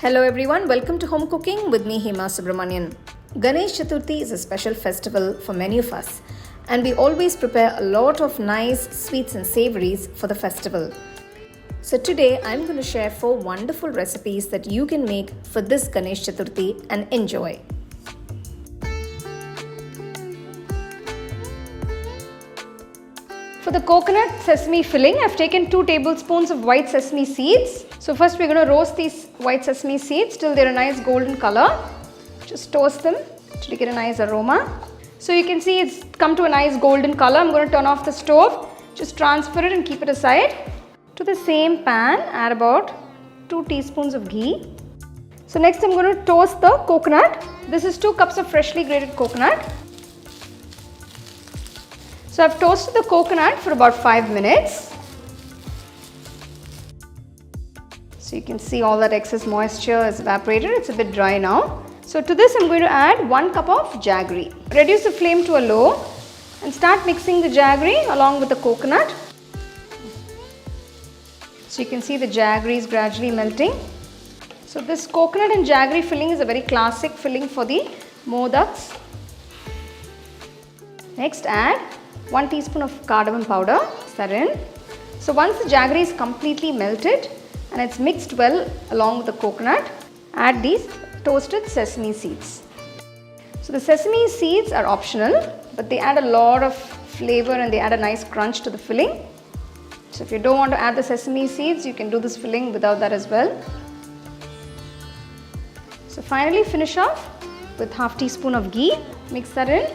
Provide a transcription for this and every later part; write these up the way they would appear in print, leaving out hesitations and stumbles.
Hello everyone, welcome to Home Cooking with me Hema Subramanian. Ganesh Chaturthi is a special festival for many of us and we always prepare a lot of nice sweets and savories for the festival. So today I'm going to share 4 wonderful recipes that you can make for this Ganesh Chaturthi and enjoy. For the coconut sesame filling, I've taken 2 tablespoons of white sesame seeds. So first we're going to roast these white sesame seeds till they're a nice golden color. Just toast them till you get a nice aroma. So you can see it's come to a nice golden color. I'm going to turn off the stove. Just transfer it and keep it aside. To the same pan, add about 2 teaspoons of ghee. So next I'm going to toast the coconut. This is 2 cups of freshly grated coconut. So I've toasted the coconut for about 5 minutes. So you can see all that excess moisture is evaporated. It's a bit dry now. So to this I'm going to add 1 cup of jaggery. Reduce the flame to a low and start mixing the jaggery along with the coconut. So you can see the jaggery is gradually melting. So this coconut and jaggery filling is a very classic filling for the modaks. Next add 1 teaspoon of cardamom powder. Stir in. So once the jaggery is completely melted and it's mixed well along with the coconut, add these toasted sesame seeds. So the sesame seeds are optional, but they add a lot of flavor and they add a nice crunch to the filling. So if you don't want to add the sesame seeds, you can do this filling without that as well. So finally finish off with half teaspoon of ghee. Mix that in.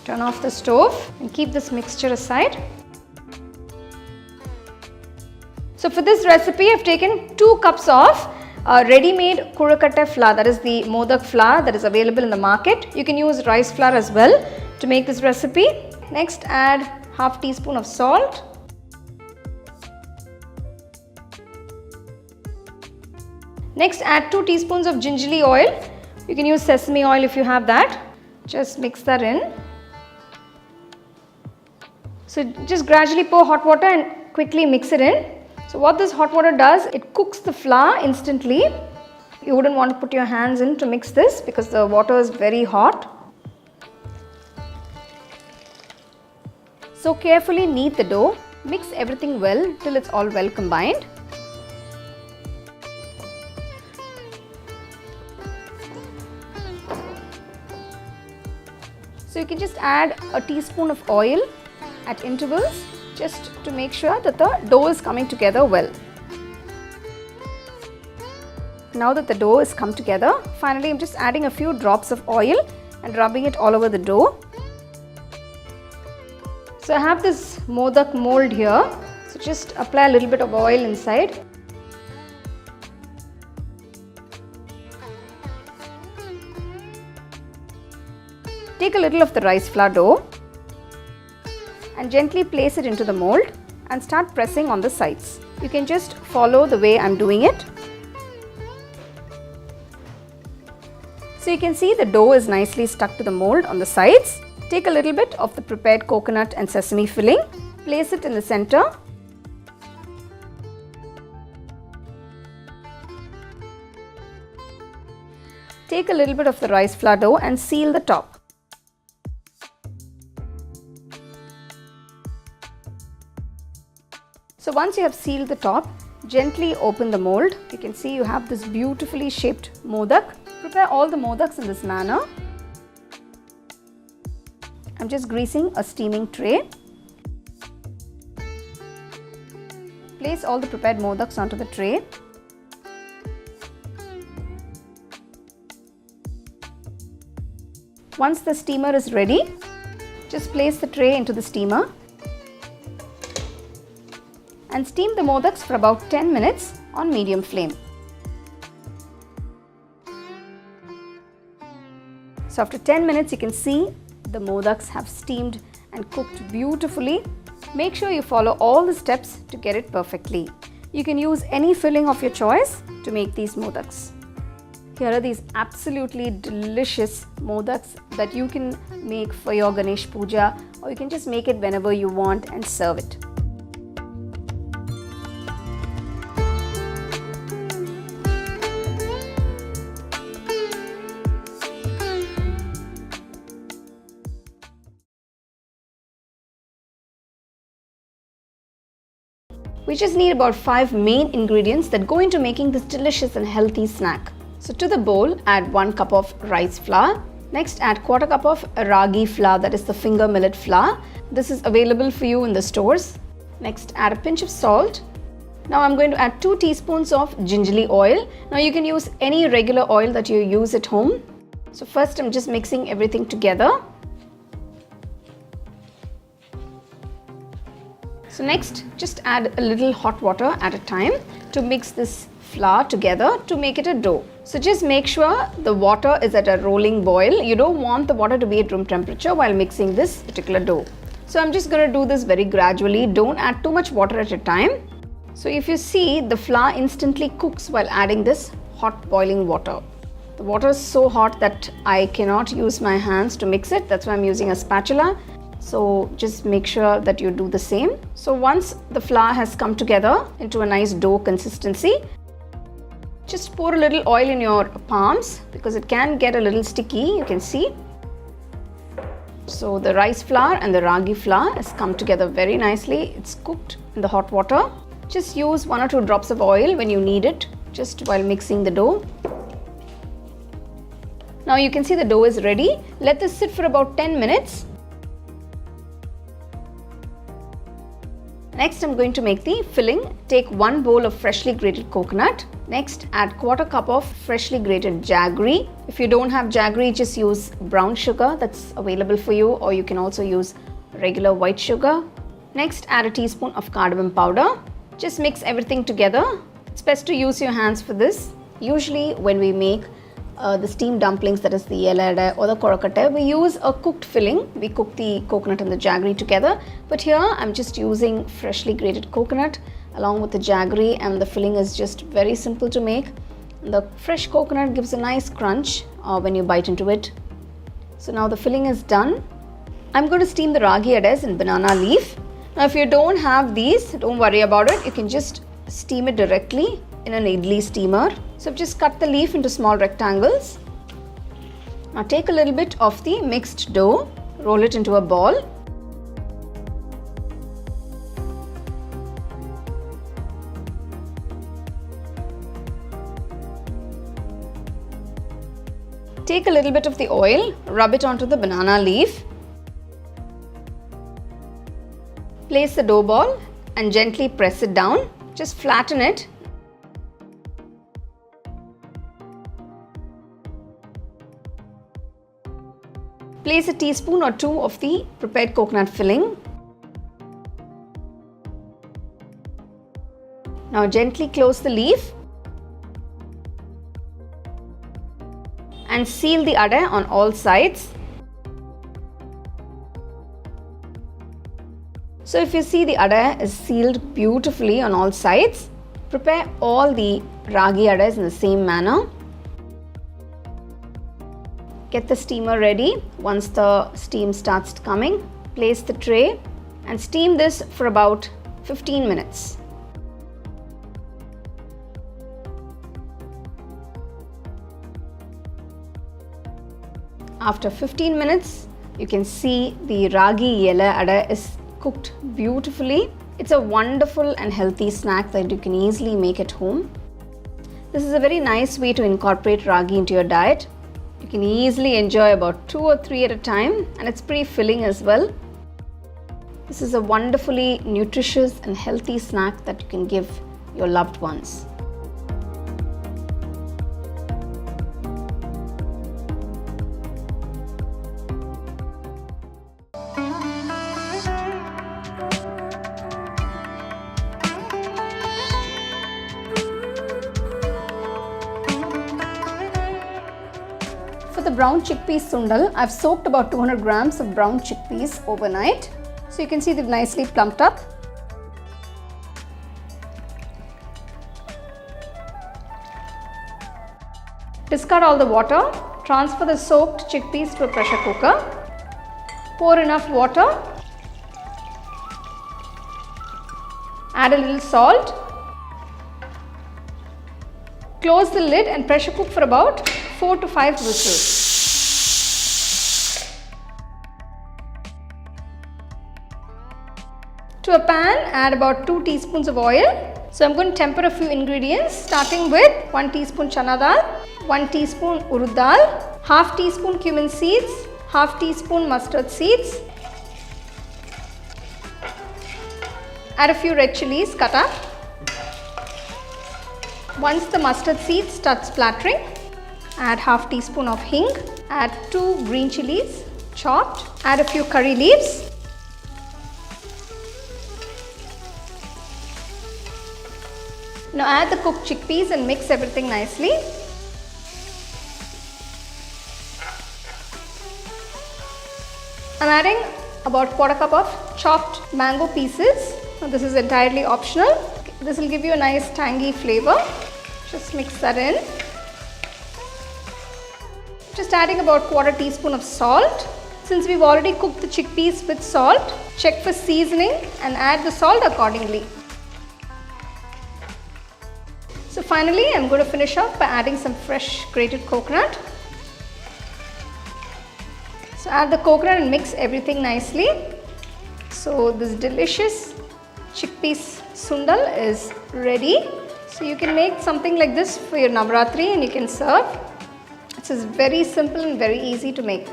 Turn off the stove and keep this mixture aside. So for this recipe, I've taken 2 cups of ready-made Kozhukattai flour, that is the Modak flour that is available in the market. You can use rice flour as well to make this recipe. Next add half teaspoon of salt. Next add 2 teaspoons of gingelly oil. You can use sesame oil if you have that. Just mix that in. So just gradually pour hot water and quickly mix it in. So what this hot water does, it cooks the flour instantly. You wouldn't want to put your hands in to mix this because the water is very hot. So carefully knead the dough. Mix everything well till it's all well combined. So you can just add a teaspoon of oil at intervals just to make sure that the dough is coming together well. Now that the dough is come together, finally I'm just adding a few drops of oil and rubbing it all over the dough. So I have this modak mold here, so just apply a little bit of oil inside. Take a little of the rice flour dough and gently place it into the mold and start pressing on the sides. You can just follow the way I'm doing it. So you can see the dough is nicely stuck to the mold on the sides. Take a little bit of the prepared coconut and sesame filling, place it in the center. Take a little bit of the rice flour dough and seal the top. So once you have sealed the top, gently open the mold. You can see you have this beautifully shaped modak. Prepare all the modaks in this manner. I'm just greasing a steaming tray. Place all the prepared modaks onto the tray. Once the steamer is ready, just place the tray into the steamer and steam the modaks for about 10 minutes on medium flame. So after 10 minutes you can see the modaks have steamed and cooked beautifully. Make sure you follow all the steps to get it perfectly. You can use any filling of your choice to make these modaks. Here are these absolutely delicious modaks that you can make for your Ganesh Puja, or you can just make it whenever you want and serve it. We just need about 5 main ingredients that go into making this delicious and healthy snack. So to the bowl, add 1 cup of rice flour. Next, add 1/4 cup of ragi flour, that is the finger millet flour. This is available for you in the stores. Next, add a pinch of salt. Now I'm going to add 2 teaspoons of gingelly oil. Now you can use any regular oil that you use at home. So first I'm just mixing everything together. So next, just add a little hot water at a time to mix this flour together to make it a dough. So just make sure the water is at a rolling boil. You don't want the water to be at room temperature while mixing this particular dough. So I'm just going to do this very gradually. Don't add too much water at a time. So if you see, the flour instantly cooks while adding this hot boiling water. The water is so hot that I cannot use my hands to mix it. That's why I'm using a spatula. So just make sure that you do the same. So once the flour has come together into a nice dough consistency, just pour a little oil in your palms because it can get a little sticky, you can see. So the rice flour and the ragi flour has come together very nicely. It's cooked in the hot water. Just use 1 or 2 drops of oil when you need it, just while mixing the dough. Now you can see the dough is ready. Let this sit for about 10 minutes. Next, I'm going to make the filling. Take 1 bowl of freshly grated coconut. Next, add 1/4 cup of freshly grated jaggery. If you don't have jaggery, just use brown sugar. That's available for you, or you can also use regular white sugar. Next, add a teaspoon of cardamom powder. Just mix everything together. It's best to use your hands for this. Usually when we make the steamed dumplings, that is the Ela Ada or the Kozhukattai, we use a cooked filling. We cook the coconut and the jaggery together. But here I'm just using freshly grated coconut along with the jaggery, and the filling is just very simple to make. The fresh coconut gives a nice crunch when you bite into it. So now the filling is done. I'm going to steam the ragi adais in banana leaf. Now if you don't have these, don't worry about it. You can just steam it directly in an idli steamer. So I've just cut the leaf into small rectangles. Now take a little bit of the mixed dough, roll it into a ball. Take a little bit of the oil, rub it onto the banana leaf. Place the dough ball and gently press it down. Just flatten it. Place a teaspoon or 2 of the prepared coconut filling. Now gently close the leaf and seal the adai on all sides. So if you see, the adai is sealed beautifully on all sides. Prepare all the ragi adais in the same manner. Get the steamer ready. Once the steam starts coming, place the tray and steam this for about 15 minutes. After 15 minutes, you can see the Ragi Ela Ada is cooked beautifully. It's a wonderful and healthy snack that you can easily make at home. This is a very nice way to incorporate ragi into your diet. You can easily enjoy about 2 or 3 at a time, and it's pretty filling as well. This is a wonderfully nutritious and healthy snack that you can give your loved ones. For the brown chickpeas sundal, I've soaked about 200 grams of brown chickpeas overnight. So you can see they've nicely plumped up. Discard all the water. Transfer the soaked chickpeas to a pressure cooker. Pour enough water. Add a little salt. Close the lid and pressure cook for about 4 to 5 whistles. To a pan, add about 2 teaspoons of oil. So I'm going to temper a few ingredients, starting with 1 teaspoon chana dal, 1 teaspoon urud dal, half teaspoon cumin seeds, half teaspoon mustard seeds. Add a few red chilies cut up. Once the mustard seeds start splattering, add half teaspoon of hing, add 2 green chilies chopped, add a few curry leaves. Now add the cooked chickpeas and mix everything nicely. I'm adding about 1/4 cup of chopped mango pieces. Now this is entirely optional. This will give you a nice tangy flavor. Just mix that in. Just adding about 1/4 teaspoon of salt. Since we've already cooked the chickpeas with salt, check for seasoning and add the salt accordingly. So finally, I'm going to finish off by adding some fresh grated coconut. So add the coconut and mix everything nicely. So this delicious chickpeas sundal is ready. So you can make something like this for your Navratri and you can serve. This is very simple and very easy to make.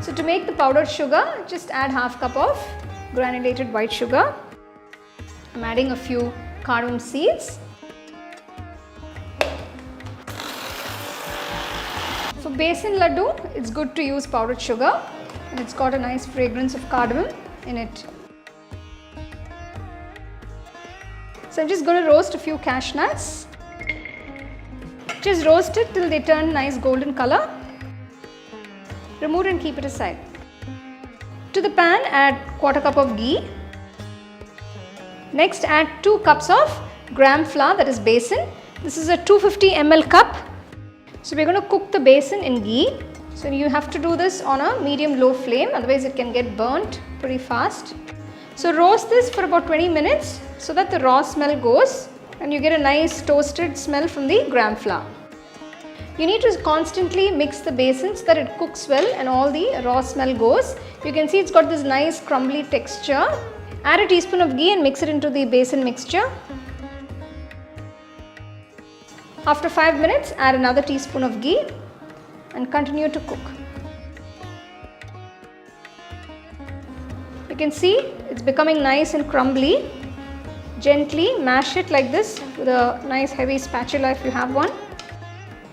So to make the powdered sugar, just add half cup of granulated white sugar. I'm adding a few cardamom seeds. For Besan Ladoo, it's good to use powdered sugar and it's got a nice fragrance of cardamom in it. So I'm just going to roast a few cashew nuts. Just roast it till they turn nice golden color. Remove and keep it aside. To the pan, add 1/4 cup of ghee. Next, add 2 cups of gram flour, that is besan. This is a 250 ml cup. So we're going to cook the besan in ghee. So you have to do this on a medium-low flame, otherwise it can get burnt pretty fast. So roast this for about 20 minutes so that the raw smell goes and you get a nice toasted smell from the gram flour. You need to constantly mix the besan so that it cooks well and all the raw smell goes. You can see it's got this nice crumbly texture. Add a teaspoon of ghee and mix it into the besan mixture. After 5 minutes, add another teaspoon of ghee and continue to cook. You can see it's becoming nice and crumbly. Gently mash it like this with a nice heavy spatula if you have one.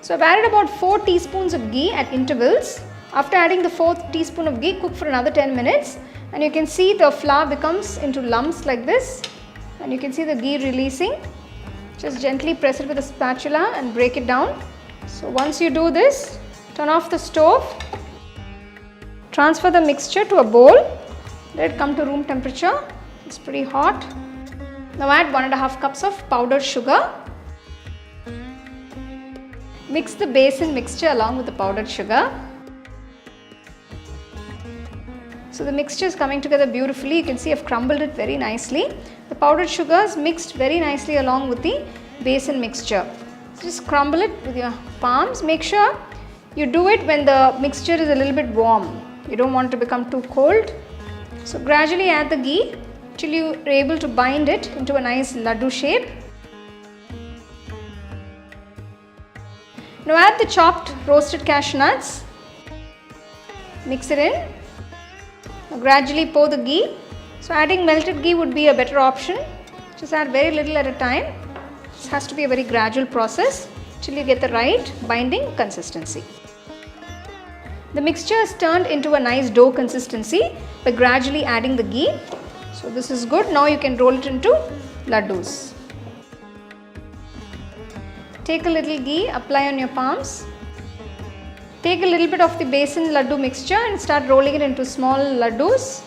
So I've added about 4 teaspoons of ghee at intervals. After adding the 4th teaspoon of ghee, cook for another 10 minutes and you can see the flour becomes into lumps like this and you can see the ghee releasing. Just gently press it with a spatula and break it down. So once you do this, turn off the stove, transfer the mixture to a bowl, let it come to room temperature. It's pretty hot. Now add 1.5 cups of powdered sugar. Mix the besan mixture along with the powdered sugar. So the mixture is coming together beautifully. You can see I've crumbled it very nicely. The powdered sugar is mixed very nicely along with the besan mixture. So just crumble it with your palms. Make sure you do it when the mixture is a little bit warm. You don't want it to become too cold. So gradually add the ghee till you are able to bind it into a nice laddu shape. Now add the chopped roasted cashew nuts. Mix it in. Now gradually pour the ghee. So adding melted ghee would be a better option. Just add very little at a time. This has to be a very gradual process till you get the right binding consistency. The mixture is turned into a nice dough consistency by gradually adding the ghee. So this is good. Now you can roll it into laddus. Take a little ghee, apply on your palms. Take a little bit of the besan laddu mixture and start rolling it into small laddus.